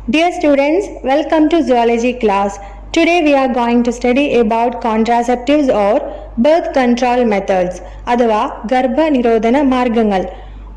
Dear students, welcome to zoology class. Today we are going to study about contraceptives or birth control methods അഥവാ ഗർഭനിരോധന മാർഗങ്ങൾ.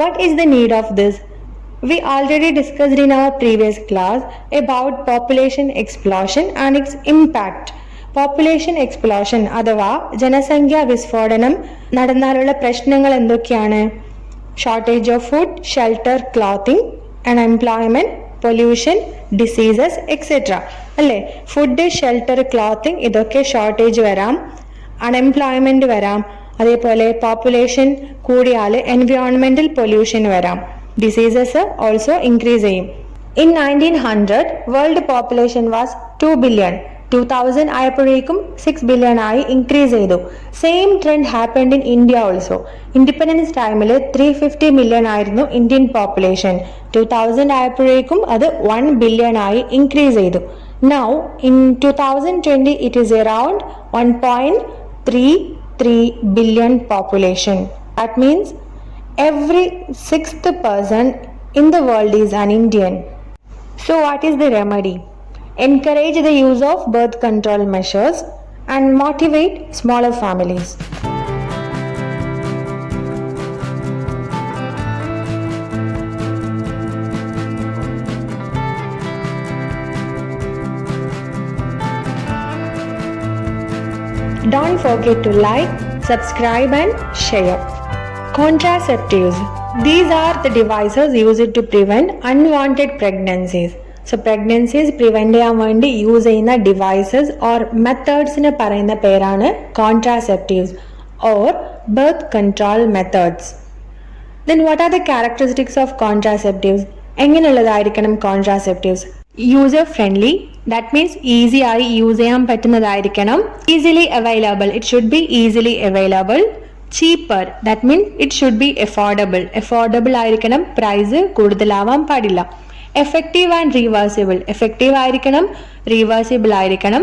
What is the need of this? We already discussed in our previous class about population explosion and its impact. Population explosion അഥവാ ജനസംഖ്യാ വിസ്ഫോടനം നടന്നാലുള്ള പ്രശ്നങ്ങൾ എന്തൊക്കെയാണ്? Shortage of food, shelter, clothing, unemployment, pollution, diseases etcetera അല്ലേ? Food, shelter, clothing ഇതൊക്കെ shortage വരാം, unemployment വരാം, അതേപോലെ population കൂടിയാൽ എൻവയോൺമെന്റൽ പൊല്യൂഷൻ വരാം, ഡിസീസസ് ഓൾസോ ഇൻക്രീസ് ചെയ്യും. In 1900 world population was 2 billion. 2000 ആയപ്പോഴേക്കും 6 ബില്യൺ ആയി ഇൻക്രീസ് ചെയ്തു. Same trend happened in India also. Independence ടൈമിൽ 350 മില്യൺ ആയിരുന്നു ഇന്ത്യൻ പോപ്പുലേഷൻ. 2000 ആയപ്പോഴേക്കും അത് 1 ബില്യൺ ആയി ഇൻക്രീസ് ചെയ്തു. Now in 2020 it is around 1.33 billion population. That means every sixth person in the world is an Indian. So what is the remedy? Encourage the use of birth control measures and motivate smaller families. Don't forget to like, subscribe and share. Contraceptives. These are the devices used to prevent unwanted pregnancies. So pregnancies prevent ചെയ്യാൻ വേണ്ടി use ചെയ്യുന്ന devices or മെത്തേഡ്സിന് പറയുന്ന പേരാണ് contraceptives or birth control methods. Then what are the characteristics of contraceptives? എങ്ങനെയുള്ളതായിരിക്കണം contraceptives? User friendly, that means easy ആയി use ചെയ്യാൻ പറ്റുന്നതായിരിക്കണം. Easily available, it should be easily available. Cheaper, that means it should be affordable, affordable ആയിരിക്കണം, price കൂടുതലാവാൻ പാടില്ല. Effective and reversible, effective ആയിരിക്കണം, reversible ആയിരിക്കണം.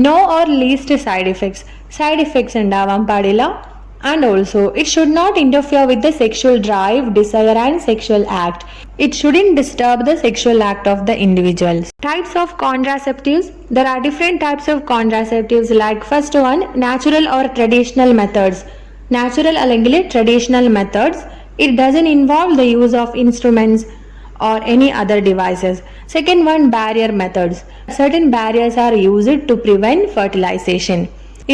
No or least side effects, side effects ഉണ്ടാവാൻ പാടില്ല. And also it should not interfere with the sexual drive, desire and sexual act. It shouldn't disturb the sexual act of the individuals. Types of contraceptives. There are different types of contraceptives like first one, natural or traditional methods. Natural അല്ലെങ്കിൽ traditional methods. It doesn't involve the use of instruments or any other devices. Second one, barrier methods. Certain barriers are used to prevent fertilization.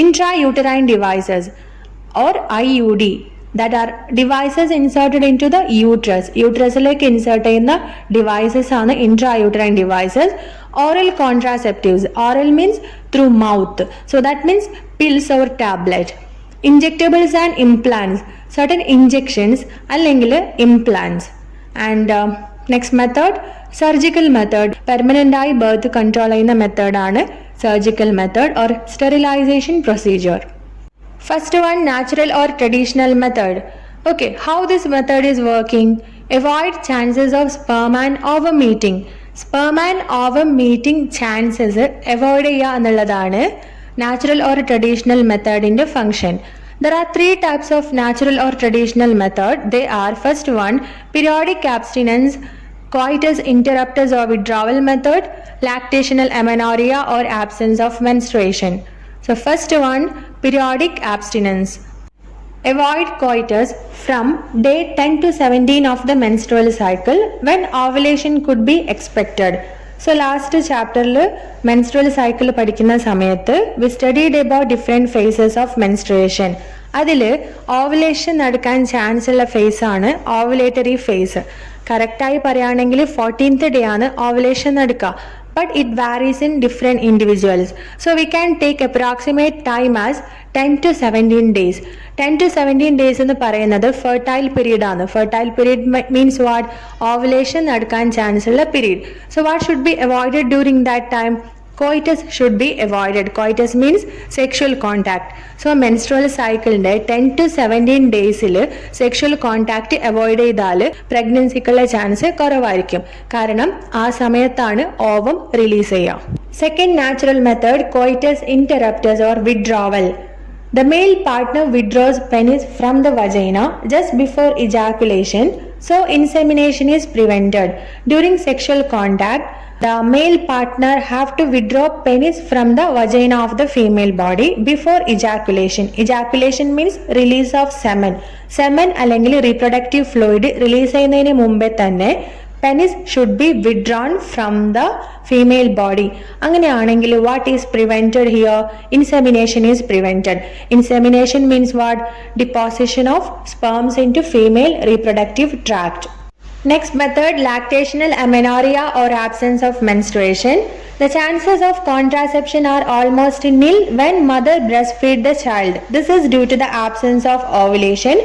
Intrauterine devices or IUD, that are devices inserted into the uterus. യൂട്രസിലേക്ക് insert ചെയ്യുന്ന devices ആണ് intrauterine devices. Oral contraceptives. Oral means through mouth, so that means pills or tablet. Injectables and implants. Certain injections അല്ലെങ്കിൽ implants. And next method, surgical method. Permanent ആയി birth control ചെയ്യുന്ന മെത്തേഡാണ് surgical method or sterilization procedure. First one, natural or traditional method. Okay, how this method is working? Avoid chances of sperm and ovum meeting. Sperm and ovum meeting chances avoid ചെയ്യുക എന്നുള്ളതാണ് natural or traditional method in the function. There are three types of natural or traditional method. They are first one, periodic abstinence, coitus interruptus or withdrawal method, lactational amenorrhea or absence of menstruation. So first one, periodic abstinence. Avoid coitus from day 10 to 17 of the menstrual cycle when ovulation could be expected. So last chapter menstrual cycle പഠിക്കുന്ന സമയത്ത് we studied about different phases of menstruation. അതിൽ ovulation നടക്കാൻ chance ഉള്ള face ആണ് ovulatory face. കറക്റ്റായി പറയുകയാണെങ്കിൽ 14th day ആണ് ovulation നടക്കുക. But it varies in different individuals. So we can take approximate time as 10 to 17 days. 10 to 17 days എന്ന് പറയുന്നത് ഫെർട്ടൈൽ പീരീഡ് ആണ്. Fertile period means what? Ovulation നടക്കാൻ ചാൻസ് ഉള്ള period. So what should be avoided during that time? Coitus should be avoided. Coitus means sexual contact. So menstrual cycle 10 to 17 days sexual contact avoid ചെയ്താൽ പ്രഗ്നൻസിക്കുള്ള chance കുറവായിരിക്കും. കാരണം ആ സമയത്താണ് ovum release ചെയ്യുക. Second natural method, coitus interruptus or withdrawal. The male partner withdraws penis from the vagina just before ejaculation, so insemination is prevented. During sexual contact, the male partner have to withdraw penis from the vagina of the female body before ejaculation. Ejaculation means release of semen. Semen അല്ലെങ്കിൽ reproductive fluid release ചെയ്യുന്നതിന് മുമ്പേ തന്നെ penis should be withdrawn from the female body. അങ്ങനെയാണെങ്കിൽ what is prevented here? Insemination is prevented. Insemination means what? Deposition of sperms into female reproductive tract. Next method, lactational amenorrhea or absence of menstruation. The chances of contraception are almost nil when mother breastfeed the child. This is due to the absence of ovulation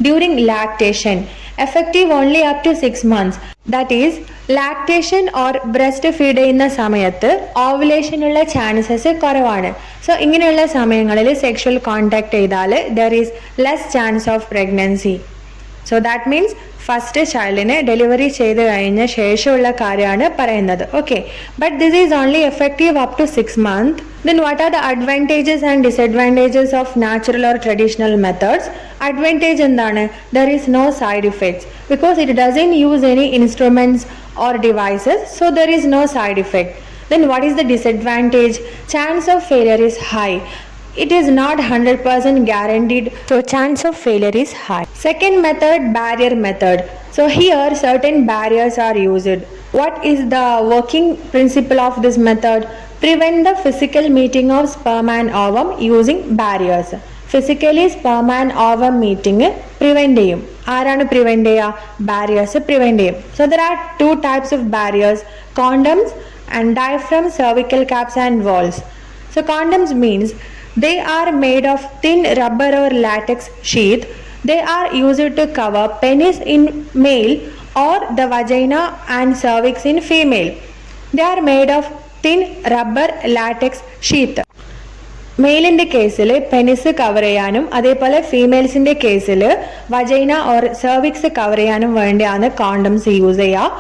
during lactation, effective only up to 6 months. That is, lactation or breastfeed ചെയ്യുന്ന സമയത്ത് ഓവുലേഷനുള്ള chances കുറവാണ്. So ഇങ്ങനെയുള്ള സമയങ്ങളിൽ sexual contact ചെയ്താൽ there is less chance of pregnancy. So that means first ചൈൽഡിനെ delivery ചെയ്ത് കഴിഞ്ഞ ശേഷമുള്ള കാര്യമാണ് പറയുന്നത്. Okay, but this is only effective up to 6 months. Then what are the advantages and disadvantages of natural or traditional methods? Advantage എന്താണ്? There is no side effects because it doesn't use any instruments or devices, so there is no side effect. Then what is the disadvantage? Chance of failure is high. It is not 100% guaranteed, so chance of failure is high. Second method, barrier method. So here certain barriers are used. What is the working principle of this method? Prevent the physical meeting of sperm and ovum using barriers. Physically sperm and ovum meeting prevent ചെയ്യും. ആരാണ് prevent ചെയ്യുക? Barriers prevent ചെയ്യും. So there are two types of barriers, condoms and diaphragm, cervical caps and walls. So condoms means they are made of thin rubber or latex sheath. They are used to cover penis in male or the vagina and cervix in female. They are made of thin rubber latex sheath. മെയിലിൻ്റെ കേസിൽ penis cover ചെയ്യാനും അതേപോലെ ഫീമെയിൽസിൻ്റെ കേസിൽ vagina or cervix cover ചെയ്യാനും വേണ്ടിയാണ് condoms use ചെയ്യുക.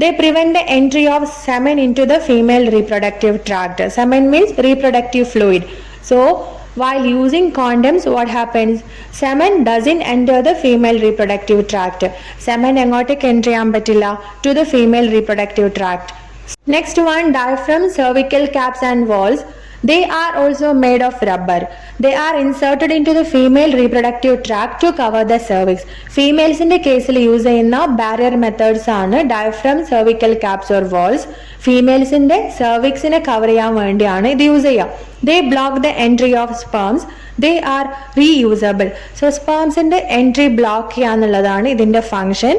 They prevent the entry of semen into the female reproductive tract. Semen means reproductive fluid. So while using condoms, what happens? Semen doesn't enter the female reproductive tract. Semen എങ്ങോട്ടേക്ക് enter ചെയ്യാൻ പറ്റില്ല? To the female reproductive tract. Next one, diaphragm, cervical caps and walls. They are also made of rubber. They are inserted into the female reproductive tract to cover the cervix. ഫീമെയിൽസിൻ്റെ കേസിൽ use ചെയ്യുന്ന barrier methods ആണ് diaphragm, cervical caps or walls. ഫീമെയിൽസിൻ്റെ സെർവിക്സിനെ cover ചെയ്യാൻ വേണ്ടിയാണ് ഇത് use ചെയ്യുക. They block the entry of sperms. They are reusable. So spermസിൻ്റെ എൻട്രി ബ്ലോക്ക് ചെയ്യാന്നുള്ളതാണ് ഇതിൻ്റെ function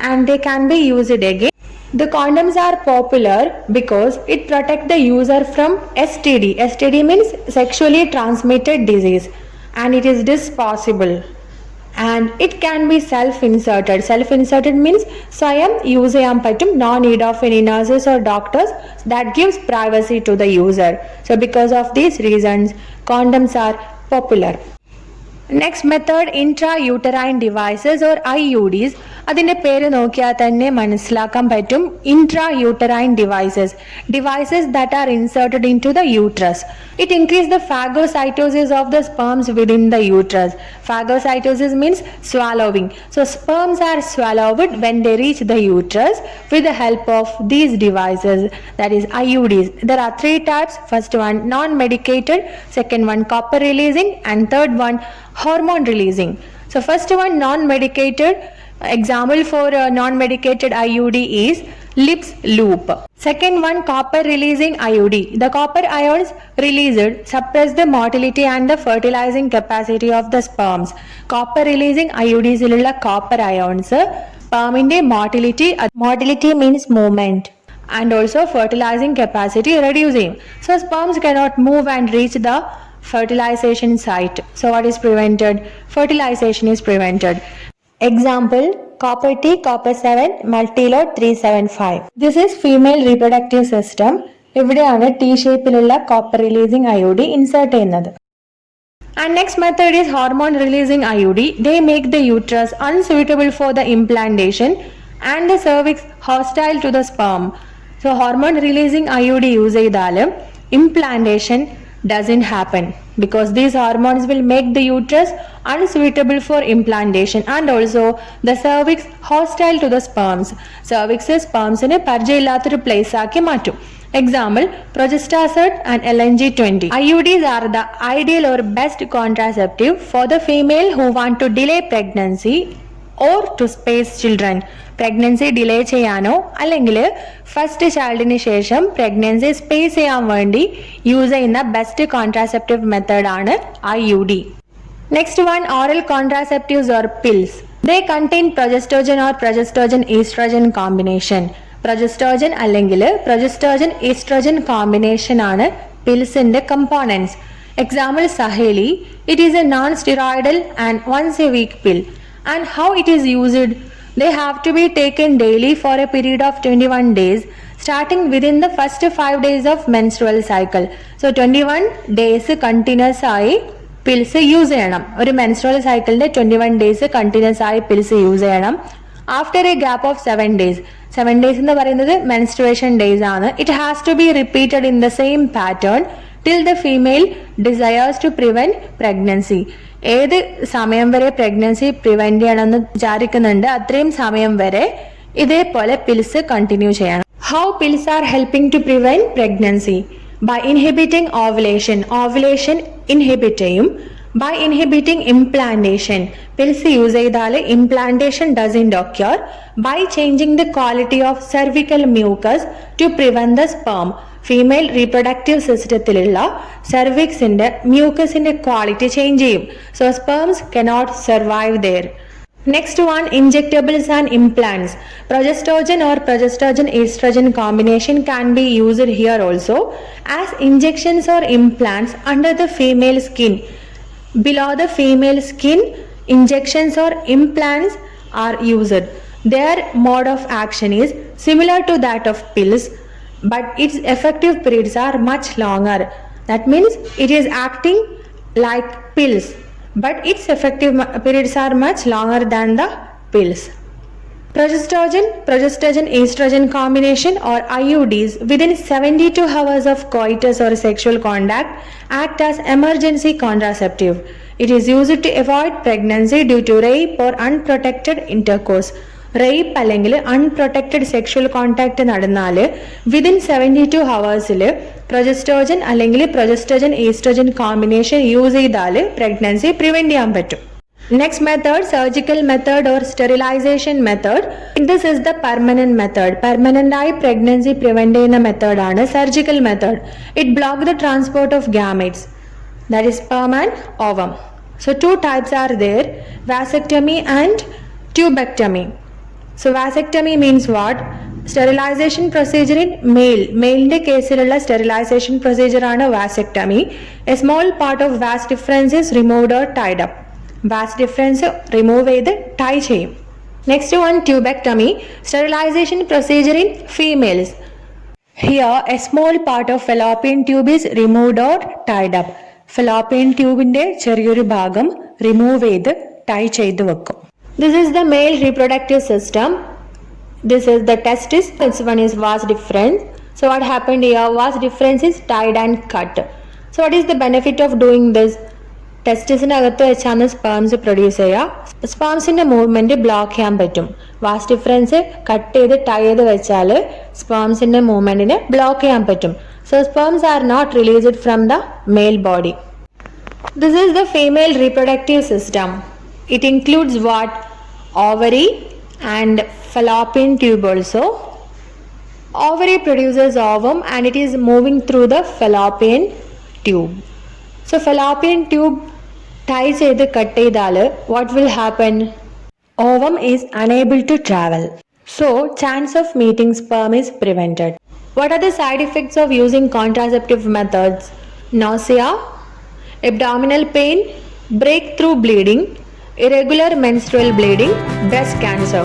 and they can be used again. The condoms are popular because it protects the user from STD. STD means sexually transmitted disease, and it is disposable. And it can be self-inserted. Self-inserted means സ്വയം use ചെയ്യാൻ പറ്റും, no need of any nurses or doctors. That gives privacy to the user. So because of these reasons, condoms are popular. Next method, intrauterine devices or IUDs. അതിൻ്റെ പേര് നോക്കിയാൽ തന്നെ മനസ്സിലാക്കാൻ പറ്റും. Intrauterine devices, devices that are inserted into the uterus. It increases the phagocytosis of the sperms within the uterus. Phagocytosis means swallowing. So sperms are swallowed when they reach the uterus with the help of these devices, that is IUDs. There are 3 types. First one, non-medicated. Second one, copper releasing. And third one, hormone releasing. So first one, non-medicated. Example for non-medicated IUD is Lips loop. Second one, copper releasing IUD. The copper ions released suppress the motility and the fertilizing capacity of the sperms. Copper releasing IUDs ilulla copper ions sperminte motility means movement and also fertilizing capacity reducing. So sperms cannot move and reach the fertilization site. So what is prevented? Fertilization is prevented. Example, copper T, copper 7, multilode 375. This is female reproductive system. ഇവിടെയാണ് T ഷേപ്പിലുള്ള copper releasing IUD insert ചെയ്യുന്നത്. And next method is hormone releasing IUD. They make the uterus unsuitable for the implantation and the cervix hostile to the sperm. So hormone releasing IUD use ചെയ്താൽ implantation doesn't happen because these hormones will make the uterus unsuitable for implantation and also the cervix hostile to the sperms. Cervix spermsine പരിചയമില്ലാത്തൊരു place ആക്കി മാറ്റും. Example, progestasert and LNG-20. IUDs are the ideal or best contraceptive for the female who want to delay pregnancy or to space children. Pregnancy delay ചെയ്യാനോ അല്ലെങ്കിൽ first ചൈൽഡിന് ശേഷം pregnancy space ചെയ്യാൻ വേണ്ടി use ചെയ്യുന്ന best contraceptive മെത്തേഡാണ് IUD. Next one, oral contraceptives or pills. They contain progestogen or progestogen oestrogen combination. Progestogen അല്ലെങ്കിൽ progestogen oestrogen combination ആണ് പിൽസിന്റെ components. Example Saheli. It is a non steroidal and once a week pill. And how it is used? They have to be taken daily for a period of 21 days starting within the first 5 days of menstrual cycle. So 21 days continuous ആയി pills use ചെയ്യണം. ഒരു menstrual സൈക്കിളിന്റെ 21 days continuous ആയി pills use ചെയ്യണം. After a gap of 7 days. 7 days എന്ന് പറയുന്നത് menstruation days ആണ്. It has to be repeated in the same pattern till the female desires to prevent pregnancy. ഏത് സമയം വരെ പ്രഗ്നൻസി പ്രിവെന്റ് ചെയ്യണമെന്ന് വിചാരിക്കുന്നുണ്ട് അത്രയും സമയം വരെ ഇതേപോലെ പിൽസ് കണ്ടിന്യൂ ചെയ്യണം. How pills are helping to prevent pregnancy? By inhibiting ovulation. Ovulation inhibit ചെയ്യും. By inhibiting implantation. Pills use ചെയ്താൽ implantation doesn't occur. By changing the quality of cervical mucus to prevent the sperm. Female reproductive സിസ്റ്റത്തിലുള്ള സെർവിക്സിന്റെ മ്യൂക്കസിന്റെ quality change ചെയ്യും. So sperms cannot survive there. Next one, injectables and implants. Progestogen or progestogen oestrogen combination can be used here also as injections or implants under the female skin. Below the female skin, injections or implants are used. Their mode of action is similar to that of pills, but its effective periods are much longer. That means it is acting like pills, but its effective periods are much longer than the pills. Progestogen estrogen combination or IUDs within 72 hours of coitus or sexual contact act as emergency contraceptive. It is used to avoid pregnancy due to rape or unprotected intercourse. Rape അല്ലെങ്കിൽ unprotected sexual contact നടന്നാൽ within 72 ഹവേഴ്സിൽ progestogen അല്ലെങ്കിൽ progestogen oestrogen combination use ചെയ്താൽ pregnancy prevent ചെയ്യാൻ പറ്റും. Next method, surgical method or sterilisation method. This is the permanent method. Permanent ആയി pregnancy prevent ചെയ്യുന്ന മെത്തേഡാണ് surgical method. It block the transport of gametes, that is sperm and ovum. So 2 types are there, vasectomy and tubectomy. So vasectomy means what? Sterilization procedure in male. Male കേസിലുള്ള sterilization procedure ആണ് vasectomy. A small part of vas deferens is removed or tied up. Vas deferens remove ചെയ്ത് tie ചെയ്യും. Next one, tubectomy. Sterilization procedure in females. Here a small part of fallopian tube is removed or tied up. Fallopian tubeന്റെ ചെറിയൊരു ഭാഗം remove ചെയ്ത് tie ചെയ്ത് വെക്കും. This is the male reproductive system. This is the testis. This one is vas deferens. So what happened here? Vas deferens is tied and cut. So what is the benefit of doing this? ടെസ്റ്റിസിനകത്ത് വെച്ചാണ് sperms produce ചെയ്യുക. സ്പേംസിന്റെ movement block ചെയ്യാൻ പറ്റും. Vas deferens cut ചെയ്ത് tie ചെയ്ത് വെച്ചാൽ സ്പേംസിന്റെ മൂവ്മെന്റിനെ block ചെയ്യാൻ പറ്റും. So sperms are not released from the male body. This is the female reproductive system. It includes what? Ovary and fallopian tube also. Ovary produces ovum and it is moving through the fallopian tube. So fallopian tube tie ചെയ്ത് cut ചെയ്താൽ what will happen? Ovum is unable to travel. So chance of meeting sperm is prevented. What are the side effects of using contraceptive methods? Nausea, abdominal pain, breakthrough bleeding, irregular menstrual bleeding, breast cancer.